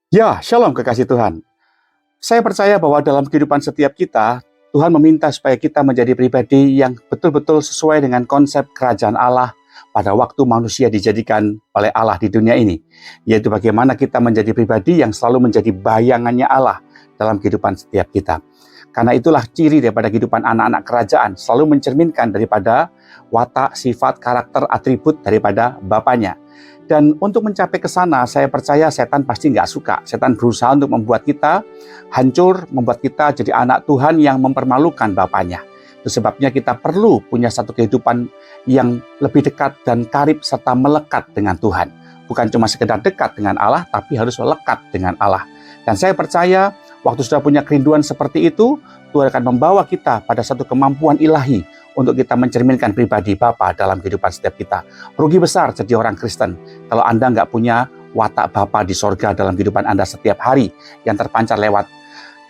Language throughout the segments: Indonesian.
Ya, shalom kekasih Tuhan. Saya percaya bahwa dalam kehidupan setiap kita, Tuhan meminta supaya kita menjadi pribadi yang betul-betul sesuai dengan konsep kerajaan Allah pada waktu manusia dijadikan oleh Allah di dunia ini. Yaitu bagaimana kita menjadi pribadi yang selalu menjadi bayangannya Allah dalam kehidupan setiap kita. Karena itulah ciri daripada kehidupan anak-anak kerajaan, selalu mencerminkan daripada watak, sifat, karakter, atribut daripada Bapaknya. Dan untuk mencapai ke sana, saya percaya setan pasti nggak suka. Setan berusaha untuk membuat kita hancur, membuat kita jadi anak Tuhan yang mempermalukan Bapaknya. Itu sebabnya kita perlu punya satu kehidupan yang lebih dekat dan karib serta melekat dengan Tuhan. Bukan cuma sekedar dekat dengan Allah, tapi harus lekat dengan Allah. Dan saya percaya waktu sudah punya kerinduan seperti itu, Tuhan akan membawa kita pada satu kemampuan ilahi untuk kita mencerminkan pribadi Bapa dalam kehidupan setiap kita. Rugi besar jadi orang Kristen kalau Anda nggak punya watak Bapa di sorga dalam kehidupan Anda setiap hari yang terpancar lewat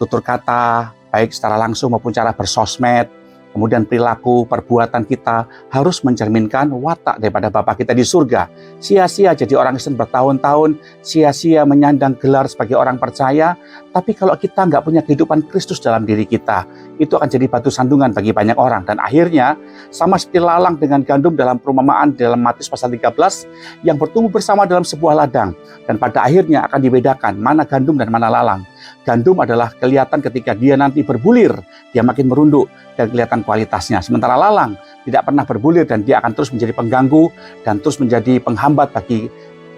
tutur kata, baik secara langsung maupun cara bersosmed, kemudian perilaku, perbuatan kita harus mencerminkan watak daripada Bapa kita di surga. Sia-sia jadi orang Kristen bertahun-tahun, sia-sia menyandang gelar sebagai orang percaya, tapi kalau kita nggak punya kehidupan Kristus dalam diri kita, itu akan jadi batu sandungan bagi banyak orang. Dan akhirnya, sama seperti lalang dengan gandum dalam perumpamaan dalam Matius pasal 13, yang bertumbuh bersama dalam sebuah ladang. Dan pada akhirnya akan dibedakan mana gandum dan mana lalang. Gandum adalah kelihatan ketika dia nanti berbulir, dia makin merunduk dan kelihatan kualitasnya. Sementara lalang tidak pernah berbulir dan dia akan terus menjadi pengganggu dan terus menjadi penghambat bagi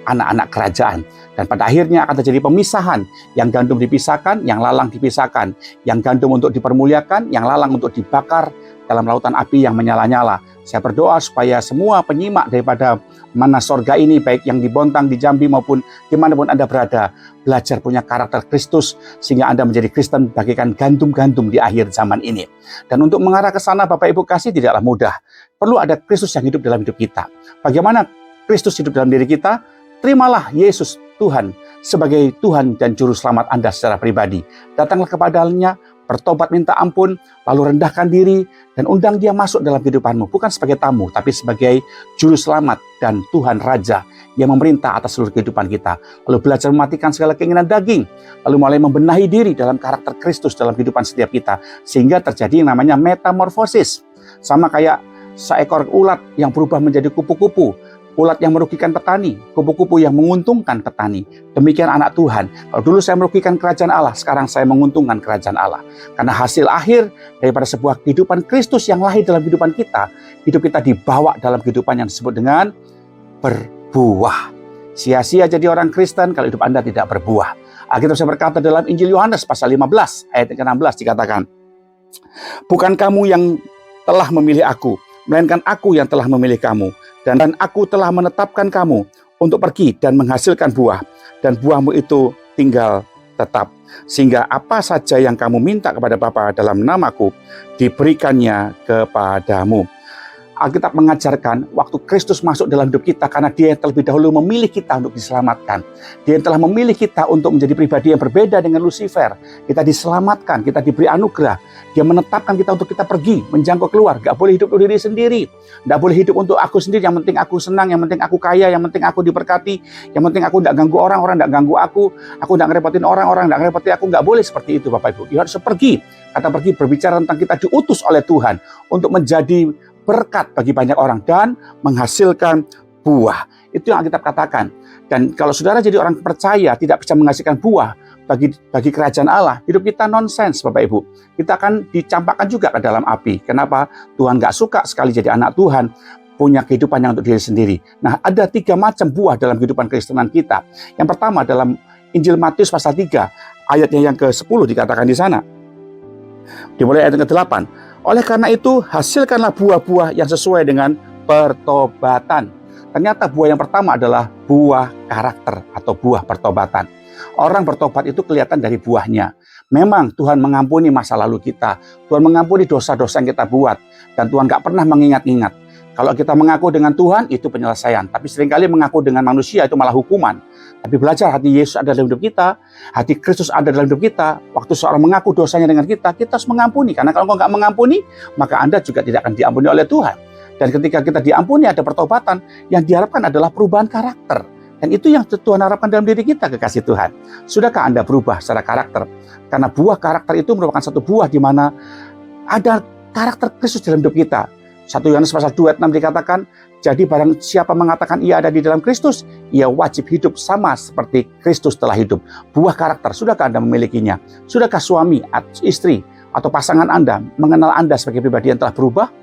anak-anak kerajaan. Dan pada akhirnya akan terjadi pemisahan. Yang gandum dipisahkan, yang lalang dipisahkan. Yang gandum untuk dipermuliakan, yang lalang untuk dibakar dalam lautan api yang menyala-nyala. Saya berdoa supaya semua penyimak daripada mana sorga ini, baik yang di Bontang, di Jambi maupun dimanapun Anda berada, belajar punya karakter Kristus sehingga Anda menjadi Kristen bagaikan gandum-gandum di akhir zaman ini. Dan untuk mengarah ke sana, Bapak Ibu kasih, tidaklah mudah. Perlu ada Kristus yang hidup dalam hidup kita. Bagaimana Kristus hidup dalam diri kita? Terimalah Yesus Tuhan sebagai Tuhan dan Juru Selamat Anda secara pribadi. Datanglah kepadanya, bertobat minta ampun, lalu rendahkan diri, dan undang dia masuk dalam kehidupanmu. Bukan sebagai tamu, tapi sebagai Juru Selamat dan Tuhan Raja yang memerintah atas seluruh kehidupan kita. Lalu belajar mematikan segala keinginan daging, lalu mulai membenahi diri dalam karakter Kristus dalam kehidupan setiap kita. Sehingga terjadi yang namanya metamorfosis. Sama kayak seekor ulat yang berubah menjadi kupu-kupu. Ulat yang merugikan petani, kupu-kupu yang menguntungkan petani. Demikian anak Tuhan. Kalau dulu saya merugikan kerajaan Allah, sekarang saya menguntungkan kerajaan Allah. Karena hasil akhir daripada sebuah kehidupan Kristus yang lahir dalam kehidupan kita, hidup kita dibawa dalam kehidupan yang disebut dengan berbuah. Sia-sia jadi orang Kristen kalau hidup Anda tidak berbuah. Alkitab saya berkata dalam Injil Yohanes pasal 15 ayat ke-16 dikatakan, bukan kamu yang telah memilih aku, melainkan aku yang telah memilih kamu. Dan aku telah menetapkan kamu untuk pergi dan menghasilkan buah. Dan buahmu itu tinggal tetap. Sehingga apa saja yang kamu minta kepada Bapa dalam namaku, diberikannya kepadamu. Alkitab mengajarkan waktu Kristus masuk dalam hidup kita karena dia terlebih dahulu memilih kita untuk diselamatkan. Dia telah memilih kita untuk menjadi pribadi yang berbeda dengan Lucifer. Kita diselamatkan, kita diberi anugerah. Dia menetapkan kita untuk kita pergi, menjangkau keluar. Gak boleh hidup untuk diri sendiri. Gak boleh hidup untuk aku sendiri. Yang penting aku senang, yang penting aku kaya, yang penting aku diberkati. Yang penting aku gak ganggu orang gak ganggu aku. Aku gak ngerepotin orang gak ngerepotin aku. Gak boleh seperti itu Bapak Ibu. Dia harus pergi. Kata pergi berbicara tentang kita diutus oleh Tuhan untuk menjadi berkat bagi banyak orang dan menghasilkan buah. Itu yang Alkitab katakan. Dan kalau saudara jadi orang percaya tidak bisa menghasilkan buah bagi kerajaan Allah, hidup kita nonsens Bapak Ibu. Kita akan dicampakkan juga ke dalam api. Kenapa? Tuhan gak suka sekali jadi anak Tuhan punya kehidupan yang untuk diri sendiri. Nah, ada 3 macam buah dalam kehidupan Kristenan kita. Yang pertama dalam Injil Matius pasal 3, ayatnya yang ke-10 dikatakan di sana. Dimulai ayat ke-8. Oleh karena itu, hasilkanlah buah-buah yang sesuai dengan pertobatan. Ternyata buah yang pertama adalah buah karakter atau buah pertobatan. Orang bertobat itu kelihatan dari buahnya. Memang Tuhan mengampuni masa lalu kita. Tuhan mengampuni dosa-dosa yang kita buat. Dan Tuhan gak pernah mengingat-ingat. Kalau kita mengaku dengan Tuhan, itu penyelesaian. Tapi seringkali mengaku dengan manusia, itu malah hukuman. Tapi belajar hati Yesus ada dalam hidup kita, hati Kristus ada dalam hidup kita. Waktu seorang mengaku dosanya dengan kita harus mengampuni. Karena kalau engkau nggak mengampuni, maka Anda juga tidak akan diampuni oleh Tuhan. Dan ketika kita diampuni ada pertobatan, yang diharapkan adalah perubahan karakter. Dan itu yang Tuhan harapkan dalam diri kita, kekasih Tuhan. Sudahkah Anda berubah secara karakter? Karena buah karakter itu merupakan satu buah di mana ada karakter Kristus dalam hidup kita. 1 Yohanes pasal 2 ayat 6 dikatakan, jadi barang siapa mengatakan ia ada di dalam Kristus, ia wajib hidup sama seperti Kristus telah hidup. Buah karakter, sudahkah Anda memilikinya? Sudahkah suami, istri, atau pasangan Anda mengenal Anda sebagai pribadi yang telah berubah?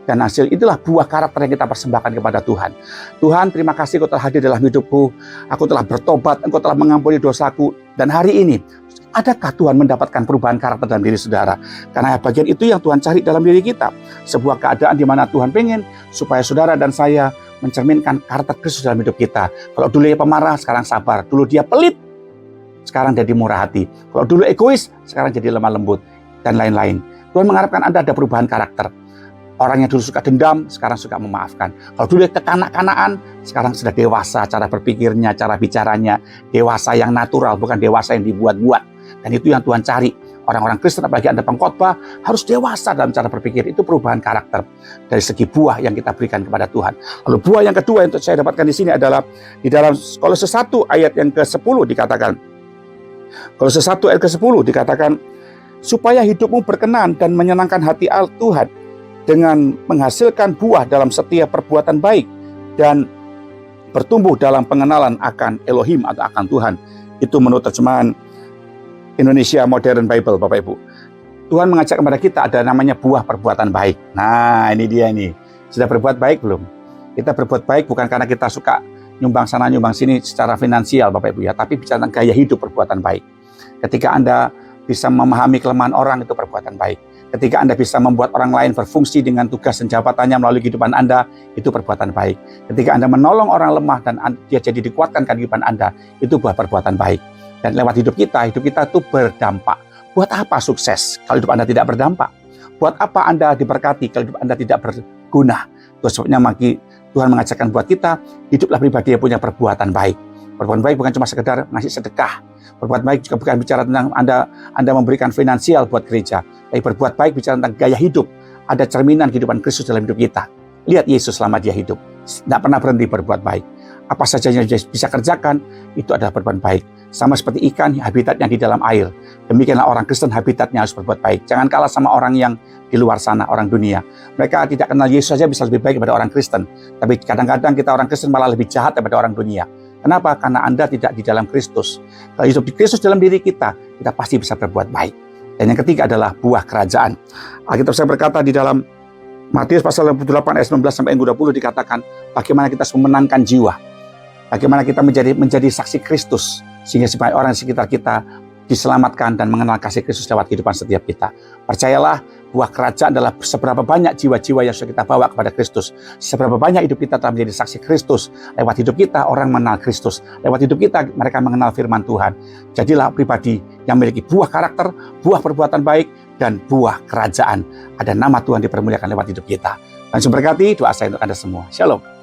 Dan hasil itulah buah karakter yang kita persembahkan kepada Tuhan. Tuhan, terima kasih Engkau telah hadir dalam hidupku. Aku telah bertobat, Engkau telah mengampuni dosaku. Dan hari ini, adakah Tuhan mendapatkan perubahan karakter dalam diri saudara? Karena bagian itu yang Tuhan cari dalam diri kita. Sebuah keadaan di mana Tuhan pengen supaya saudara dan saya mencerminkan karakter Kristus dalam hidup kita. Kalau dulu dia pemarah, sekarang sabar. Dulu dia pelit, sekarang jadi murah hati. Kalau dulu egois, sekarang jadi lemah lembut. Dan lain-lain. Tuhan mengharapkan Anda ada perubahan karakter. Orang yang dulu suka dendam, sekarang suka memaafkan. Kalau dulu kekanak-kanakan, sekarang sudah dewasa cara berpikirnya, cara bicaranya. Dewasa yang natural, bukan dewasa yang dibuat-buat. Dan itu yang Tuhan cari. Orang-orang Kristen, apalagi Anda pengkhotbah, harus dewasa dalam cara berpikir. Itu perubahan karakter dari segi buah yang kita berikan kepada Tuhan. Lalu buah yang kedua yang saya dapatkan di sini adalah di dalam Kolose 1 ayat yang ke-10 dikatakan. Kolose 1 ayat ke-10 dikatakan, supaya hidupmu berkenan dan menyenangkan hati Tuhan, dengan menghasilkan buah dalam setiap perbuatan baik dan bertumbuh dalam pengenalan akan Elohim atau akan Tuhan. Itu menurut terjemahan Indonesia Modern Bible, Bapak Ibu. Tuhan mengajak kepada kita ada namanya buah perbuatan baik. Nah, ini dia nih. Sudah berbuat baik belum? Kita berbuat baik bukan karena kita suka nyumbang sana nyumbang sini secara finansial, Bapak Ibu ya, tapi bicara tentang gaya hidup perbuatan baik. Ketika Anda bisa memahami kelemahan orang, itu perbuatan baik. Ketika Anda bisa membuat orang lain berfungsi dengan tugas dan jabatannya melalui kehidupan Anda, itu perbuatan baik. Ketika Anda menolong orang lemah dan dia jadi dikuatkan kehidupan Anda, itu buah perbuatan baik. Dan lewat hidup kita itu berdampak. Buat apa sukses kalau hidup Anda tidak berdampak? Buat apa Anda diberkati kalau hidup Anda tidak berguna? Itu sebabnya Tuhan mengajarkan buat kita, hiduplah pribadi yang punya perbuatan baik. Perbuatan baik bukan cuma sekedar ngasih sedekah. Berbuat baik juga bukan bicara tentang Anda memberikan finansial buat gereja. Tapi berbuat baik bicara tentang gaya hidup. Ada cerminan kehidupan Kristus dalam hidup kita. Lihat Yesus selama dia hidup. Tidak pernah berhenti berbuat baik. Apa saja yang dia bisa kerjakan, itu adalah berbuat baik. Sama seperti ikan, habitatnya di dalam air. Demikianlah orang Kristen habitatnya harus berbuat baik. Jangan kalah sama orang yang di luar sana, orang dunia. Mereka tidak kenal Yesus saja bisa lebih baik daripada orang Kristen. Tapi kadang-kadang kita orang Kristen malah lebih jahat daripada orang dunia. Kenapa? Karena Anda tidak di dalam Kristus. Kalau hidup di Kristus dalam diri kita pasti bisa berbuat baik. Dan yang ketiga adalah buah kerajaan. Alkitab saya berkata di dalam Matius pasal 28 ayat 19 sampai 20 dikatakan bagaimana kita harus memenangkan jiwa. Bagaimana kita menjadi saksi Kristus sehingga supaya orang di sekitar kita diselamatkan dan mengenal kasih Kristus lewat kehidupan setiap kita. Percayalah, buah kerajaan adalah seberapa banyak jiwa-jiwa yang sudah kita bawa kepada Kristus. Seberapa banyak hidup kita telah menjadi saksi Kristus. Lewat hidup kita orang mengenal Kristus. Lewat hidup kita mereka mengenal firman Tuhan. Jadilah pribadi yang memiliki buah karakter, buah perbuatan baik, dan buah kerajaan. Ada nama Tuhan dipermuliakan lewat hidup kita. Dan berkati doa saya untuk Anda semua. Shalom.